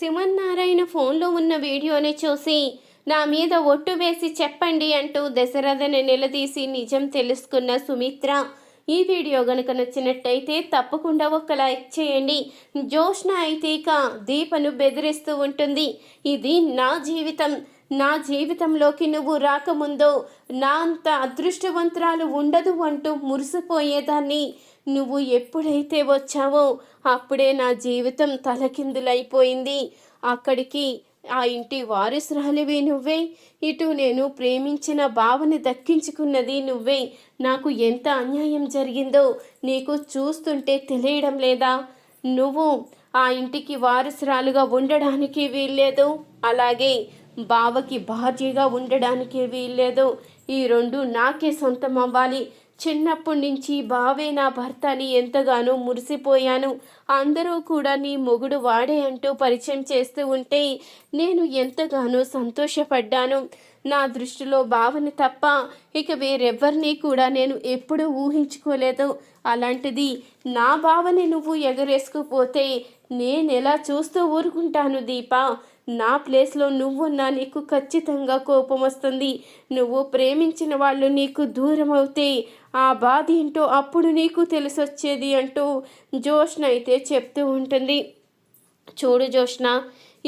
శివన్నారాయణ ఫోన్లో ఉన్న వీడియోని చూసి నా మీద ఒట్టు వేసి చెప్పండి అంటూ దశరథని నిలదీసి నిజం తెలుసుకున్న సుమిత్ర. ఈ వీడియో గనుక నచ్చినట్టయితే తప్పకుండా ఒక లైక్ చేయండి. జోష్న అయితే ఇక దీపను బెదిరిస్తూ ఉంటుంది. ఇది నా జీవితం, నా జీవితంలోకి నువ్వు రాకముందో నా అంత అదృష్టవంతురాలు ఉండదు అంటూ మురిసిపోయేదాన్ని. నువ్వు ఎప్పుడైతే వచ్చావో అప్పుడే నా జీవితం తలకిందులైపోయింది. అక్కడికి ఆ ఇంటి వారసురాలివి నువ్వే, ఇటు నేను ప్రేమించిన బావని దక్కించుకున్నది నువ్వే. నాకు ఎంత అన్యాయం జరిగిందో నీకు చూస్తుంటే తెలియడం లేదా? నువ్వు ఆ ఇంటికి వారసురాలుగా ఉండడానికి వీల్లేదు, అలాగే బావకి భార్యగా ఉండడానికి వీల్లేదు. ఈ రెండు నాకే సొంతం అవ్వాలి. చిన్నప్పటి నుంచి బావే నా భర్త అని ఎంతగానో మురిసిపోయాను. అందరూ కూడా నీ మొగుడు వాడే అంటూ పరిచయం చేస్తూ ఉంటే నేను ఎంతగానో సంతోషపడ్డాను. నా దృష్టిలో బావని తప్ప ఇక వేరెవ్వరినీ కూడా నేను ఎప్పుడూ ఊహించుకోలేదు. అలాంటిది నా బావని నువ్వు ఎగరేసుకుపోతే నేనెలా చూస్తూ ఊరుకుంటాను దీపా? నా ప్లేస్లో నువ్వున్నా నీకు ఖచ్చితంగా కోపం వస్తుంది. నువ్వు ప్రేమించిన వాళ్ళు నీకు దూరం అవుతే ఆ బాధ ఏంటో అప్పుడు నీకు తెలిసొచ్చేది అంటూ జోష్న అయితే చెప్తూ ఉంటుంది. చూడు జోష్న,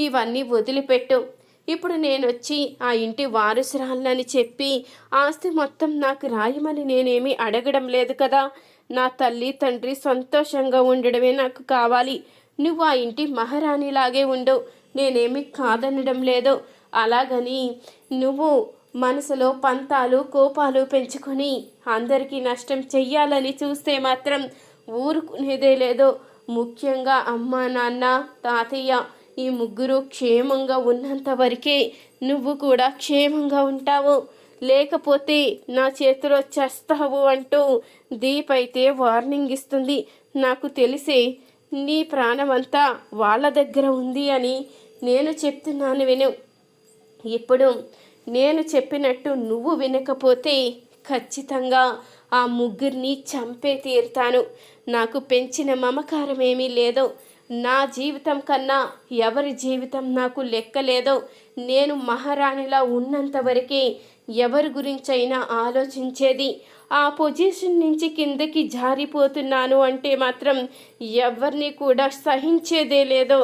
ఇవన్నీ వదిలిపెట్టు. ఇప్పుడు నేను వచ్చి ఆ ఇంటి వారసురాలని చెప్పి ఆస్తి మొత్తం నాకు రాయమని నేనేమీ అడగడం లేదు కదా. నా తల్లి తండ్రి సంతోషంగా ఉండడమే నాకు కావాలి. నువ్వు ఆ ఇంటి మహారాణిలాగే ఉండు, నేనేమి కాదనడం లేదు. అలాగని నువ్వు మనసులో పంతాలు కోపాలు పెంచుకొని అందరికీ నష్టం చెయ్యాలని చూస్తే మాత్రం ఊరుకునేదే లేదు. ముఖ్యంగా అమ్మ, నాన్న, తాతయ్య ఈ ముగ్గురు క్షేమంగా ఉన్నంత వరకే నువ్వు కూడా క్షేమంగా ఉంటావు, లేకపోతే నా చేతిలో చేస్తావు అంటూ దీప్ అయితే వార్నింగ్ ఇస్తుంది. నాకు తెలిసే నీ ప్రాణమంతా వాళ్ళ దగ్గర ఉంది అని నేను చెప్తున్నాను, విను. ఇప్పుడు నేను చెప్పినట్టు నువ్వు వినకపోతే ఖచ్చితంగా ఆ ముగ్గురిని చంపే తీరుతాను. నాకు పెంచిన మమకారం ఏమీ లేదు. నా జీవితం కన్నా ఎవరి జీవితం నాకు లెక్కలేదో. నేను మహారాణిలా ఉన్నంత వరకే ఎవరి గురించైనా ఆలోచించేది. ఆ పొజిషన్ నుంచి కిందకి జారిపోతున్నాను అంటే మాత్రం ఎవరిని కూడా సహించేదే లేదో.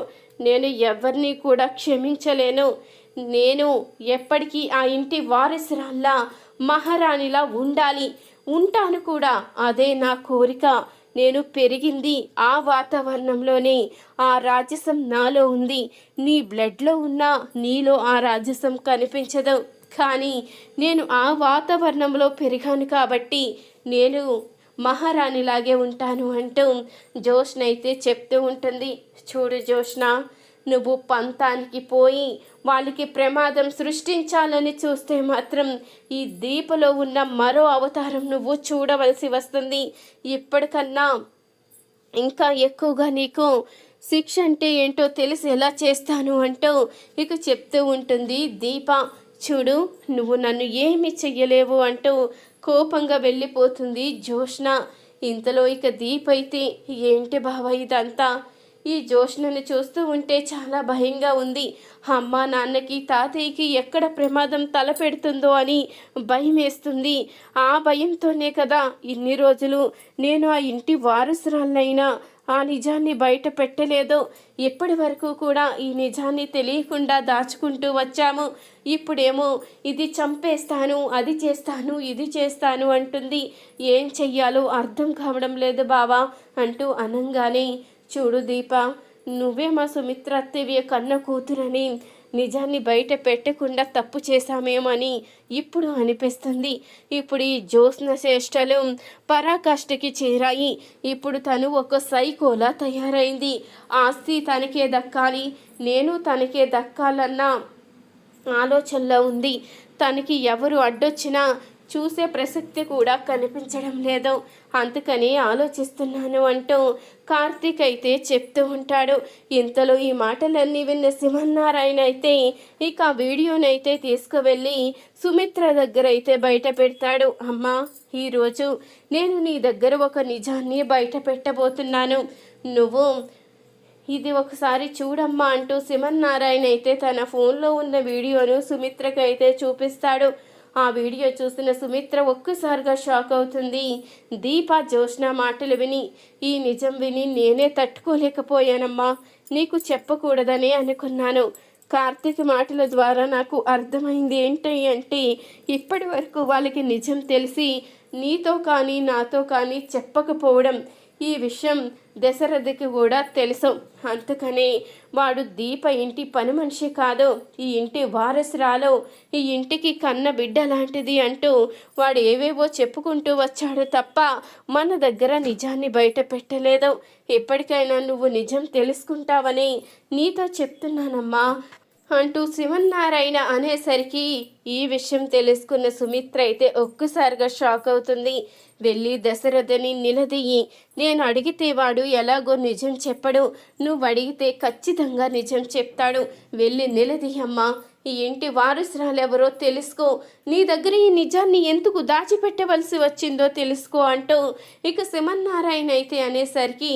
నేను ఎవరిని కూడా క్షమించలేను. నేను ఎప్పటికీ ఆ ఇంటి వారసురాల్లా మహారాణిలా ఉండాలి, ఉంటాను కూడా. అదే నా కోరిక. నేను పెరిగింది ఆ వాతావరణంలోనే. ఆ రాజసం నాలో ఉంది. నీ బ్లడ్లో ఉన్న నీలో ఆ రాజసం కనిపించదు, కానీ నేను ఆ వాతావరణంలో పెరిగాను కాబట్టి నేను మహారాణిలాగే ఉంటాను అంటూ జోష్న అయితే చెప్తూ ఉంటుంది. చూడు జోష్న, నువ్వు పంతానికి పోయి వాళ్ళకి ప్రమాదం సృష్టించాలని చూస్తే మాత్రం ఈ దీపలో ఉన్న మరో అవతారం నువ్వు చూడవలసి వస్తుంది. ఇప్పటికన్నా ఇంకా ఎక్కువగా నీకు శిక్ష అంటే ఏంటో తెలిసి ఎలా చేస్తాను అంటూ ఇక చెప్తూ ఉంటుంది దీప. చూడు, నువ్వు నన్ను ఏమి చెయ్యలేవు అంటూ కోపంగా వెళ్ళిపోతుంది జోష్న. ఇంతలో ఇక దీప్ అయితే ఏంటి బావ ఇదంతా? ఈ జోష్నని చూస్తూ ఉంటే చాలా భయంగా ఉంది. అమ్మ, నాన్నకి, తాతయ్యకి ఎక్కడ ప్రమాదం తలపెడుతుందో అని భయం వేస్తుంది. ఆ భయంతోనే కదా ఇన్ని రోజులు నేను ఆ ఇంటి వారసురాలనైనా ఆ నిజాన్ని బయట పెట్టలేదు. ఇప్పటి వరకు కూడా ఈ నిజాన్ని తెలియకుండా దాచుకుంటూ వచ్చాము. ఇప్పుడేమో ఇది చంపేస్తాను, అది చేస్తాను, ఇది చేస్తాను అంటుంది. ఏం చెయ్యాలో అర్థం కావడం లేదు బావా అంటూ అనంగానే, చూడు దీప, నువ్వే మా సుమిత్ర అత్తయ్య కన్న కూతురని నిజాన్ని బయట పెట్టకుండా తప్పు చేశామేమని ఇప్పుడు అనిపిస్తుంది. ఇప్పుడు ఈ జ్యోత్స్న శ్రేష్టలు పరాకాష్ఠకి చేరాయి. ఇప్పుడు తను ఒక సైకోలా తయారైంది. ఆస్తి తనకే దక్కాలి, నేను తనకే దక్కాలన్న ఆలోచనలో ఉంది. తనకి ఎవరు అడ్డొచ్చినా చూసే ప్రసక్తి కూడా కనిపించడం లేదు. అందుకని ఆలోచిస్తున్నాను అంటూ కార్తీక్ అయితే చెప్తూ ఉంటాడు. ఇంతలో ఈ మాటలన్నీ విన్న శివన్నారాయణ అయితే ఇక ఆ వీడియోనైతే తీసుకువెళ్ళి సుమిత్ర దగ్గర అయితే బయట పెడతాడు. అమ్మా, ఈరోజు నేను నీ దగ్గర ఒక నిజాన్ని బయట పెట్టబోతున్నాను. నువ్వు ఇది ఒకసారి చూడమ్మా అంటూ శ్రీమన్నారాయణ అయితే తన ఫోన్లో ఉన్న వీడియోను సుమిత్రకు అయితే చూపిస్తాడు. ఆ వీడియో చూసిన సుమిత్ర ఒక్కసారిగా షాక్ అవుతుంది. దీప జ్యోత్స్న మాటలు విని ఈ నిజం విని నేనే తట్టుకోలేకపోయానమ్మా, నీకు చెప్పకూడదని అనుకున్నాను. కార్తీక్ మాటల ద్వారా నాకు అర్థమైంది ఏంటి అంటే ఇప్పటి వరకు వాళ్ళకి నిజం తెలిసి నీతో కానీ నాతో కానీ చెప్పకపోవడం. ఈ విషయం దశరథకి కూడా తెలుసు. అందుకని వాడు దీప ఇంటి పని మనిషి కాదు, ఈ ఇంటి వారసురాలు, ఈ ఇంటికి కన్న బిడ్డ లాంటిది అంటూ వాడు ఏవేవో చెప్పుకుంటూ వచ్చాడు తప్ప మన దగ్గర నిజాన్ని బయట పెట్టలేదు. ఎప్పటికైనా నువ్వు నిజం తెలుసుకుంటావని నీతో చెప్తున్నానమ్మా అంటూ శివన్నారాయణ అనేసరికి ఈ విషయం తెలుసుకున్న సుమిత్ర అయితే ఒక్కసారిగా షాక్ అవుతుంది. వెళ్ళి దశరథని నిలదీయి, నేను అడిగితే వాడు ఎలాగో నిజం చెప్పడు, నువ్వు అడిగితే ఖచ్చితంగా నిజం చెప్తాడు, వెళ్ళి నిలదీయమ్మా, ఈ ఇంటి వారసురాలెవరో తెలుసుకో, నీ దగ్గర ఈ నిజాన్ని ఎందుకు దాచిపెట్టవలసి వచ్చిందో తెలుసుకో అంటూ ఇక శివన్నారాయణ అయితే అనేసరికి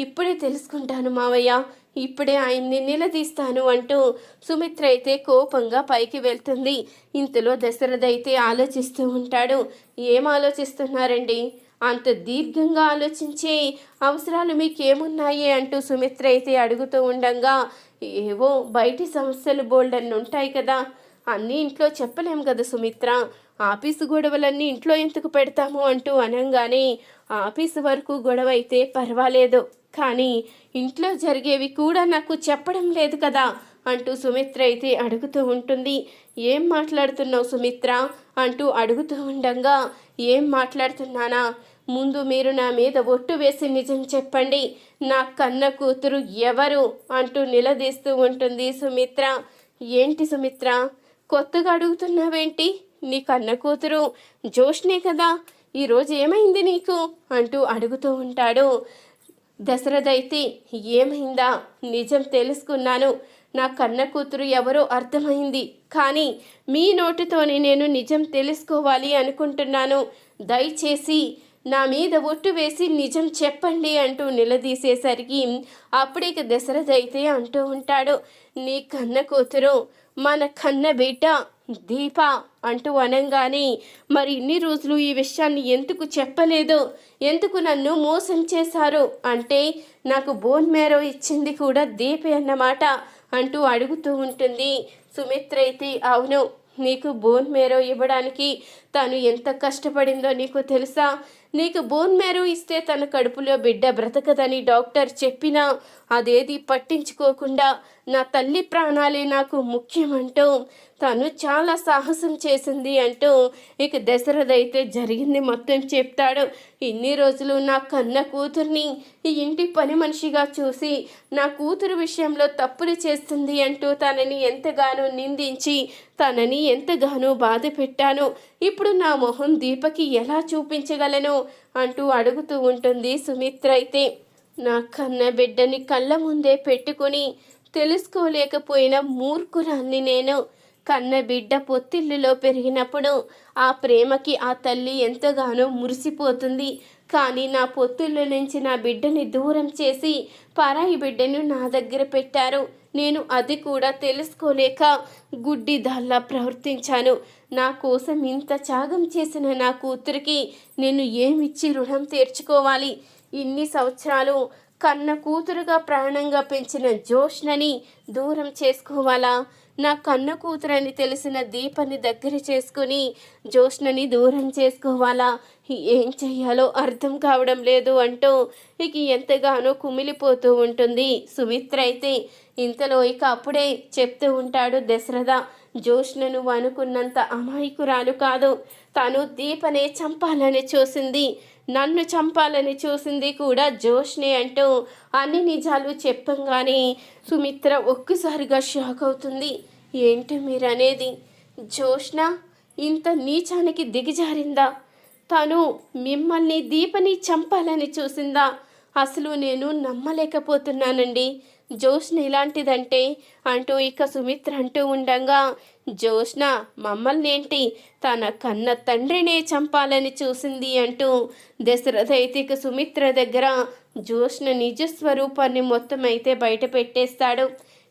ఇప్పుడే తెలుసుకుంటాను మావయ్య, ఇప్పుడే ఆయన్ని నిలదీస్తాను అంటూ సుమిత్ర అయితే కోపంగా పైకి వెళ్తుంది. ఇంతలో దశరథ అయితే ఆలోచిస్తూ ఉంటాడు. ఏం ఆలోచిస్తున్నారండి, అంత దీర్ఘంగా ఆలోచించే అవసరాలు మీకేమున్నాయి అంటూ సుమిత్ర అయితే అడుగుతూ ఉండగా, ఏవో బయటి సమస్యలు బోల్డన్ని ఉంటాయి కదా, అన్నీ ఇంట్లో చెప్పలేం కదా సుమిత్ర, ఆఫీసు గొడవలన్నీ ఇంట్లో ఎందుకు పెడతాము అంటూ అనగానే, ఆఫీసు వరకు గొడవ అయితే పర్వాలేదు, కానీ ఇంట్లో జరిగేవి కూడా నాకు చెప్పడం లేదు కదా అంటూ సుమిత్ర అయితే అడుగుతూ ఉంటుంది. ఏం మాట్లాడుతున్నావు సుమిత్ర అంటూ అడుగుతూ ఉండగా, ఏం మాట్లాడుతున్నానా, ముందు మీరు నా మీద ఒట్టు వేసి నిజం చెప్పండి, నా కన్న కూతురు ఎవరు అంటూ నిలదీస్తూ ఉంటుంది సుమిత్ర. ఏంటి సుమిత్ర కొత్తగా అడుగుతున్నావేంటి, నీ కన్న కూతురు జోష్నే కదా, ఈరోజు ఏమైంది నీకు అంటూ అడుగుతూ ఉంటాడు. దశరథ అయితే ఏమైందా, నిజం తెలుసుకున్నాను, నా కన్న కూతురు ఎవరో అర్థమైంది, కానీ మీ నోటితోనే నేను నిజం తెలుసుకోవాలి అనుకుంటున్నాను, దయచేసి నా మీద ఒట్టు వేసి నిజం చెప్పండి అంటూ నిలదీసేసరికి అప్పుడే దశరథ అయితే అంటూ ఉంటాడు, నీ కన్న కూతురు మన కన్న బిడ్డ దీప అంటూ అనగానే, మరి ఇన్ని రోజులు ఈ విషయాన్ని ఎందుకు చెప్పలేదు, ఎందుకు నన్ను మోసం చేశారు అంటే నాకు బోన్ మేరో ఇచ్చింది కూడా దీపే అన్నమాట అంటూ అడుగుతూ ఉంటుంది. సుమిత్ర అయితే అవును, నీకు బోన్ మేరో ఇవ్వడానికి తను ఎంత కష్టపడిందో నీకు తెలుసా, నీకు బోన్ మేరో ఇస్తే తన కడుపులో బిడ్డ బ్రతకదని డాక్టర్ చెప్పినా అదేది పట్టించుకోకుండా నా తల్లి ప్రాణాలే నాకు ముఖ్యమంటూ తను చాలా సాహసం చేసింది అంటూ ఇక దశరథ అయితే జరిగింది మొత్తం చెప్తాడు. ఇన్ని రోజులు నా కన్న కూతుర్ని ఈ ఇంటి పని మనిషిగా చూసి నా కూతురు విషయంలో తప్పులు చేస్తుంది అంటూ తనని ఎంతగానో నిందించి తనని ఎంతగానో బాధ పెట్టాను, ఇప్పుడు నా మొహం దీపకి ఎలా చూపించగలను అంటూ అడుగుతూ ఉంటుంది సుమిత్ర అయితే. నా కన్న బిడ్డని కళ్ళ ముందే పెట్టుకుని తెలుసుకోలేకపోయిన మూర్ఖురాన్ని నేను. కన్న బిడ్డ పొత్తిళ్ళులో పెరిగినప్పుడు ఆ ప్రేమకి ఆ తల్లి ఎంతగానో మురిసిపోతుంది, కానీ నా పొత్తిళ్ళు నుంచి నా బిడ్డని దూరం చేసి పరాయి బిడ్డను నా దగ్గర పెట్టారు. నేను అది కూడా తెలుసుకోలేక గుడ్డిదాల్లా ప్రవర్తించాను. నా కోసం ఇంత త్యాగం చేసిన నా కూతురికి నేను ఏమిచ్చి రుణం తీర్చుకోవాలి? ఇన్ని సంవత్సరాలు కన్న కూతురుగా ప్రాణంగా పెంచిన జోష్నని దూరం చేసుకోవాలా? నా కన్న కూతురని తెలిసిన దీపని దగ్గర చేసుకుని జోష్నని దూరం చేసుకోవాలా? ఏం చెయ్యాలో అర్థం కావడం లేదు అంటూ ఇక ఎంతగానో కుమిలిపోతూ ఉంటుంది సుమిత్ర అయితే. ఇంతలో ఇక అప్పుడే చెప్తూ ఉంటాడు దశరథ, జోష్నను అనుకున్నంత అమాయకురాలు కాదు, తను దీపనే చంపాలని చూసింది, నన్ను చంపాలని చూసింది కూడా జోష్నే అంటూ అన్ని నిజాలు చెప్పంగానే సుమిత్ర ఒక్కసారిగా షాక్ అవుతుంది. ఏంటి మీరనేది? జోష్న ఇంత నీచానికి దిగజారిందా? తను మిమ్మల్ని దీపని చంపాలని చూసిందా? అసలు నేను నమ్మలేకపోతున్నానండి, జోష్న ఇలాంటిదంటే అంటూ ఇక సుమిత్ర అంటూ ఉండగా, జోష్న మమ్మల్ని ఏంటి, తన కన్న తండ్రినే చంపాలని చూసింది అంటూ దశరథ అయితే ఇక సుమిత్ర దగ్గర జోష్న నిజ స్వరూపాన్ని మొత్తం అయితే బయట పెట్టేస్తాడు.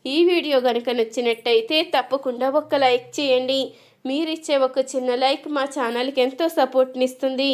ఈ వీడియో కనుక నచ్చినట్టయితే తప్పకుండా ఒక లైక్ చేయండి. మీరిచ్చే ఒక చిన్న లైక్ మా ఛానల్కి ఎంతో సపోర్ట్నిస్తుంది.